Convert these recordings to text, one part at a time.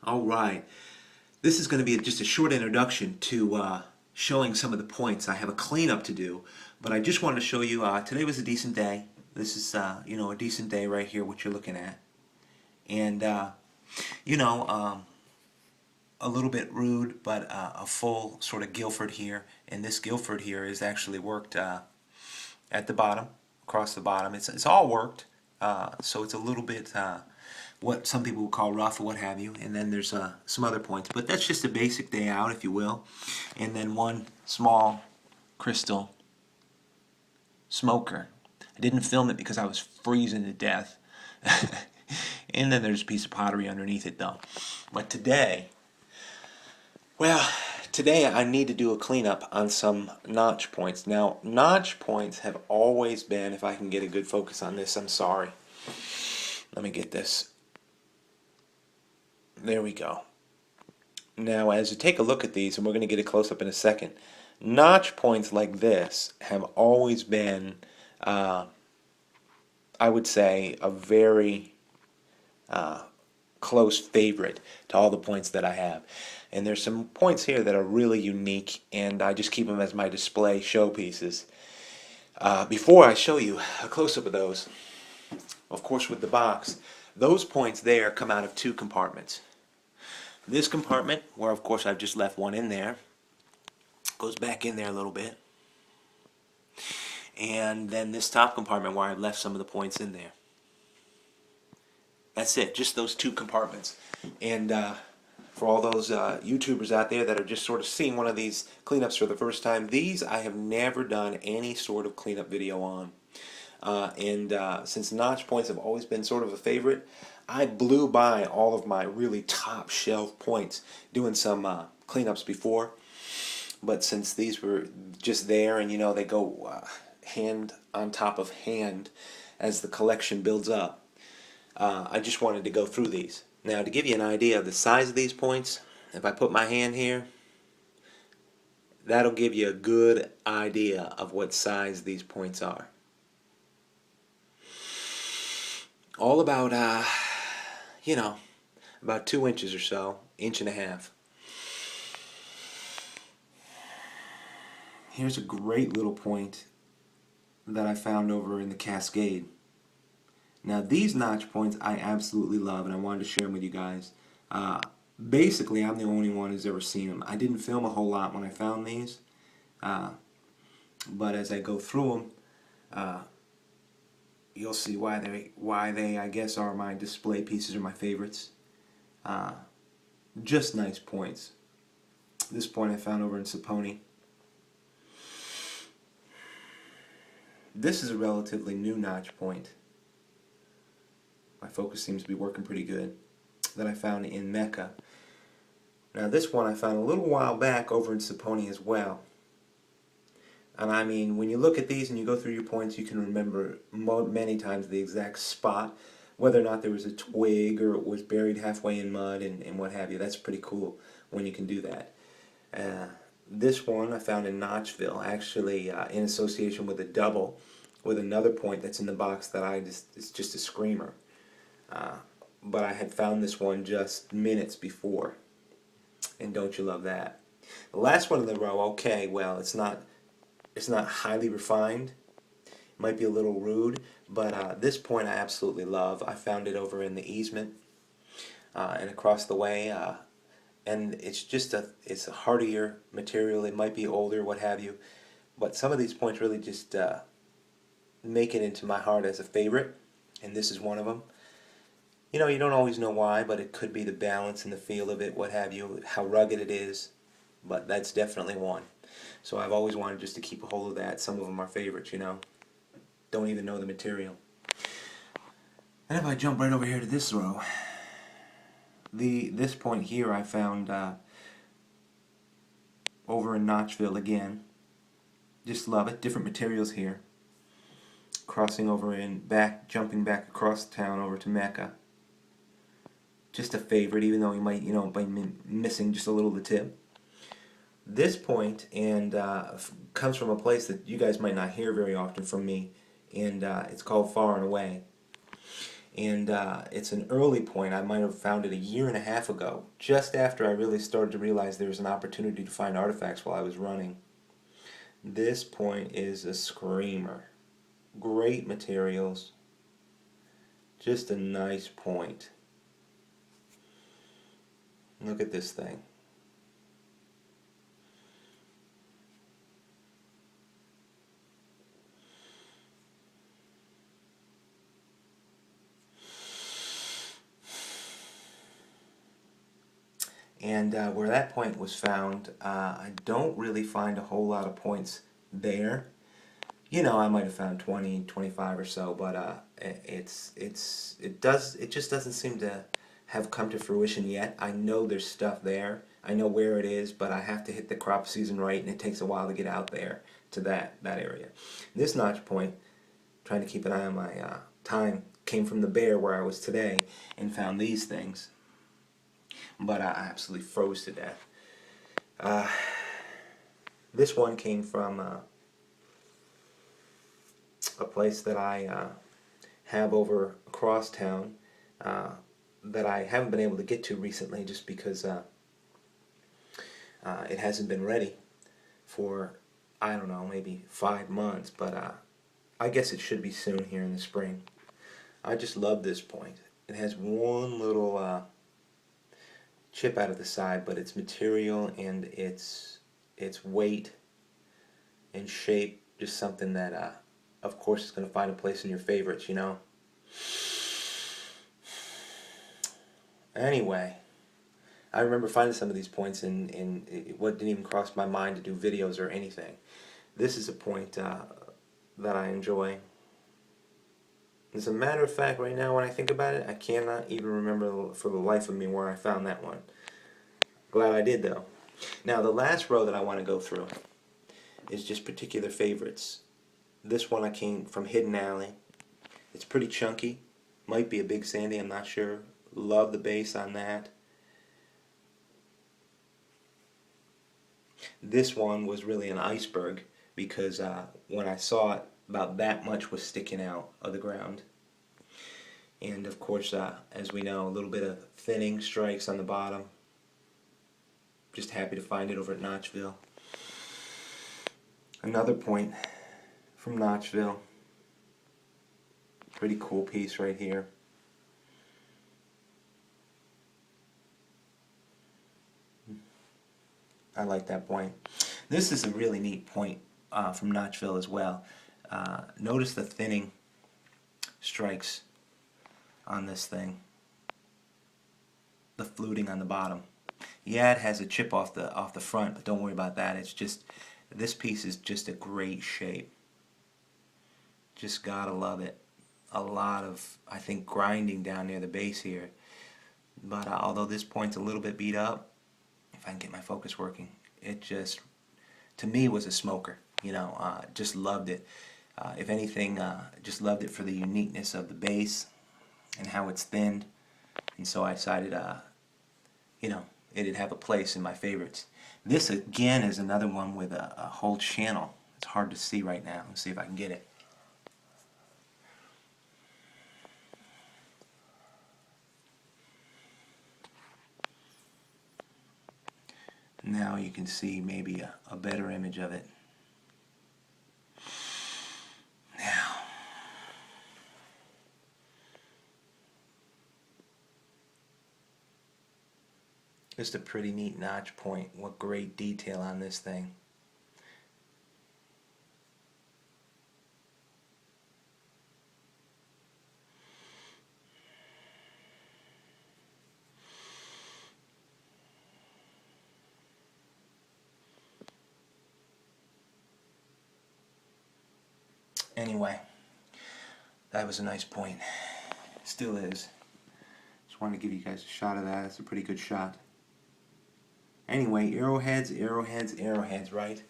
All right. This is going to be just a short introduction to showing some of the points. I have a cleanup to do, but I just wanted to show you today was a decent day. This is, a decent day right here, what you're looking at. And, you know, um, a little bit rude, but a full sort of Guilford here. And this Guilford here is actually worked at the bottom, across the bottom. It's all worked, so it's a little bit what some people would call rough or what have you. And then there's some other points, but that's just a basic day out, if you will. And then one small crystal smoker. I didn't film it because I was freezing to death. And then there's a piece of pottery underneath it, though. But today I need to do a cleanup on some notch points. Now, notch points have always been, if I can get a good focus on this, I'm sorry. Let me get this. There we go. Now, as you take a look at these, and we're going to get a close-up in a second, notch points like this have always been, I would say, a very close favorite to all the points that I have. And there's some points here that are really unique, and I just keep them as my display showpieces. Before I show you a close-up of those, of course with the box, those points there come out of two compartments. This compartment, where of course I've just left one in there, goes back in there a little bit. And then this top compartment where I've left some of the points in there. That's it, just those two compartments. And for all those YouTubers out there that are just sort of seeing one of these cleanups for the first time, these I have never done any sort of cleanup video on. Since notch points have always been sort of a favorite, I blew by all of my really top shelf points doing some cleanups before. But since these were just there, and they go hand on top of hand as the collection builds up, I just wanted to go through these. Now, to give you an idea of the size of these points, if I put my hand here, that'll give you a good idea of what size these points are. All about, about 2 inches or so, inch and a half. Here's a great little point that I found over in the Cascade. Now, these notch points I absolutely love, and I wanted to share them with you guys. Basically, I'm the only one who's ever seen them. I didn't film a whole lot when I found these, but as I go through them, you'll see why they I guess are my display pieces or my favorites. Just nice points. This point I found over in Saponi. This is a relatively new notch point. My focus seems to be working pretty good. That I found in Mecca. Now this one I found a little while back over in Saponi as well. And I mean, when you look at these and you go through your points, you can remember many times the exact spot, whether or not there was a twig or it was buried halfway in mud and what have you. That's pretty cool when you can do that. This one I found in Notchville, actually in association with a double, with another point that's in the box that it's just a screamer. But I had found this one just minutes before, and don't you love that? The last one in the row, okay, well, it's not highly refined. It might be a little rude, but this point I absolutely love. I found it over in the easement and across the way, and it's a hardier material. It might be older, what have you, but some of these points really just make it into my heart as a favorite, and this is one of them. You don't always know why, but it could be the balance and the feel of it, what have you, how rugged it is, but that's definitely one. So I've always wanted just to keep a hold of that. Some of them are favorites, Don't even know the material. And if I jump right over here to this row, this point here I found over in Notchville again. Just love it. Different materials here. Crossing over jumping back across the town over to Mecca. Just a favorite, even though you might, be missing just a little of the tip. This point comes from a place that you guys might not hear very often from me, and it's called Far and Away. And it's an early point. I might have found it a year and a half ago, just after I really started to realize there was an opportunity to find artifacts while I was running. This point is a screamer. Great materials. Just a nice point. Look at this thing. And where that point was found, I don't really find a whole lot of points there. You know, I might have found 20, 25 or so, but it just doesn't seem to have come to fruition yet. I know there's stuff there. I know where it is, but I have to hit the crop season right, and it takes a while to get out there to that area. This notch point, trying to keep an eye on my time, came from the Bear where I was today and found these things. But I absolutely froze to death. This one came from a place that I have over across town that I haven't been able to get to recently just because it hasn't been ready for, I don't know, maybe 5 months, but I guess it should be soon here in the spring. I just love this point. It has one little chip out of the side, but its material and its weight and shape, just something that of course is going to find a place in your favorites, you know. Anyway, I remember finding some of these points and what didn't even cross my mind to do videos or anything. This is a point that I enjoy. As a matter of fact, right now when I think about it, I cannot even remember for the life of me where I found that one. Glad I did though. Now the last row that I want to go through is just particular favorites. This one I came from Hidden Alley. It's pretty chunky. Might be a Big Sandy, I'm not sure. Love the base on that. This one was really an iceberg because when I saw it, about that much was sticking out of the ground. And of course, as we know, a little bit of thinning strikes on the bottom. Just happy to find it over at Notchville. Another point from Notchville. Pretty cool piece right here. I like that point. This is a really neat point from Notchville as well. Notice the thinning strikes on this thing. The fluting on the bottom. Yeah, it has a chip off the front, but don't worry about that. It's just, this piece is just a great shape. Just gotta love it. A lot of, I think, grinding down near the base here. But although this point's a little bit beat up, if I can get my focus working, it just, to me, was a smoker. You know, just loved it. If anything, just loved it for the uniqueness of the base and how it's thinned. And so I decided, you know, it'd have a place in my favorites. This again is another one with a whole channel. It's hard to see right now. Let's see if I can get it. Now you can see maybe a better image of it. Now, just a pretty neat notch point. What great detail on this thing. Anyway, that was a nice point. Still is. Just wanted to give you guys a shot of that. It's a pretty good shot. Anyway, arrowheads, arrowheads, arrowheads, right?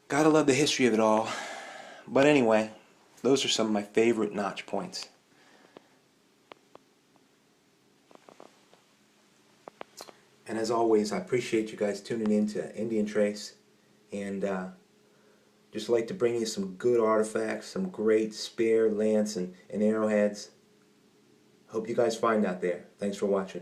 Gotta love the history of it all. But anyway, those are some of my favorite notch points. And as always, I appreciate you guys tuning in to Indian Trace. And just like to bring you some good artifacts, some great spear, lance, and arrowheads. Hope you guys find out there. Thanks for watching.